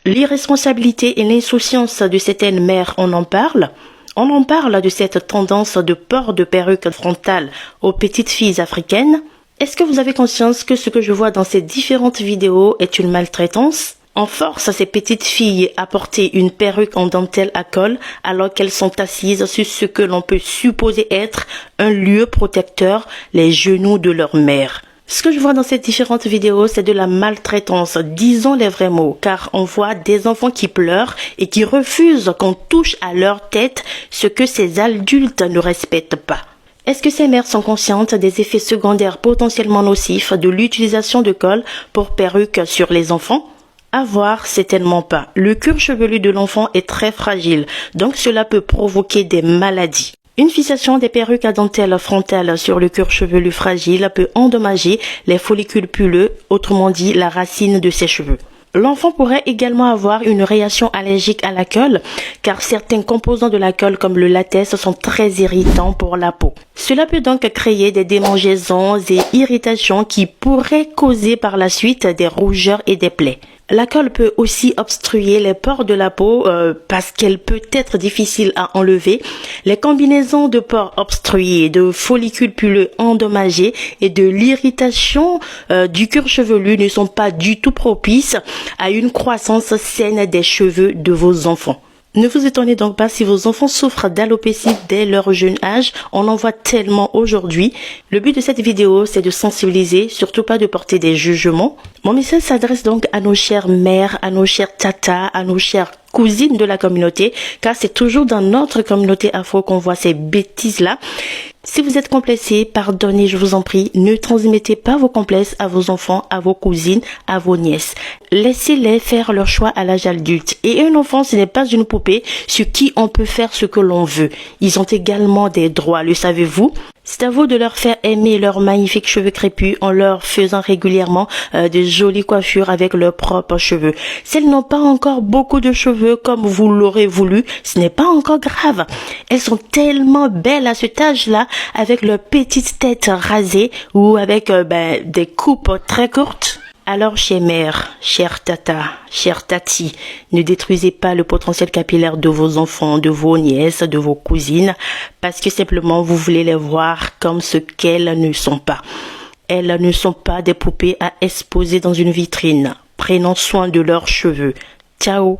L'irresponsabilité et l'insouciance de certaines mères, on en parle. On en parle de cette tendance de port de perruque frontale aux petites filles africaines. Est-ce que vous avez conscience que ce que je vois dans ces différentes vidéos est une maltraitance? On force ces petites filles à porter une perruque en dentelle à col alors qu'elles sont assises sur ce que l'on peut supposer être un lieu protecteur, les genoux de leur mère. Ce que je vois dans ces différentes vidéos, c'est de la maltraitance, disons les vrais mots, car on voit des enfants qui pleurent et qui refusent qu'on touche à leur tête ce que ces adultes ne respectent pas. Est-ce que ces mères sont conscientes des effets secondaires potentiellement nocifs de l'utilisation de colle pour perruque sur les enfants? À voir, certainement pas. Le cuir chevelu de l'enfant est très fragile, donc cela peut provoquer des maladies. Une fixation des perruques à dentelle frontale sur le cuir chevelu fragile peut endommager les follicules pileux, autrement dit la racine de ses cheveux. L'enfant pourrait également avoir une réaction allergique à la colle, car certains composants de la colle comme le latex sont très irritants pour la peau. Cela peut donc créer des démangeaisons et irritations qui pourraient causer par la suite des rougeurs et des plaies. La colle peut aussi obstruer les pores de la peau parce qu'elle peut être difficile à enlever. Les combinaisons de pores obstrués, de follicules pileux endommagés et de l'irritation du cuir chevelu ne sont pas du tout propices à une croissance saine des cheveux de vos enfants. Ne vous étonnez donc pas si vos enfants souffrent d'alopécie dès leur jeune âge, on en voit tellement aujourd'hui. Le but de cette vidéo, c'est de sensibiliser, surtout pas de porter des jugements. Mon message s'adresse donc à nos chères mères, à nos chères tatas, à nos chères cousines de la communauté, car c'est toujours dans notre communauté afro qu'on voit ces bêtises-là. Si vous êtes complexé, pardonnez, je vous en prie, ne transmettez pas vos complexes à vos enfants, à vos cousines, à vos nièces. Laissez-les faire leur choix à l'âge adulte. Et un enfant, ce n'est pas une poupée sur qui on peut faire ce que l'on veut. Ils ont également des droits, le savez-vous? C'est à vous de leur faire aimer leurs magnifiques cheveux crépus en leur faisant régulièrement de jolies coiffures avec leurs propres cheveux. Si elles n'ont pas encore beaucoup de cheveux comme vous l'aurez voulu, ce n'est pas encore grave. Elles sont tellement belles à cet âge-là avec leurs petites têtes rasées ou avec des coupes très courtes. Alors, chère mère, chère tata, chère tati, ne détruisez pas le potentiel capillaire de vos enfants, de vos nièces, de vos cousines, parce que simplement vous voulez les voir comme ce qu'elles ne sont pas. Elles ne sont pas des poupées à exposer dans une vitrine. Prenons soin de leurs cheveux. Ciao!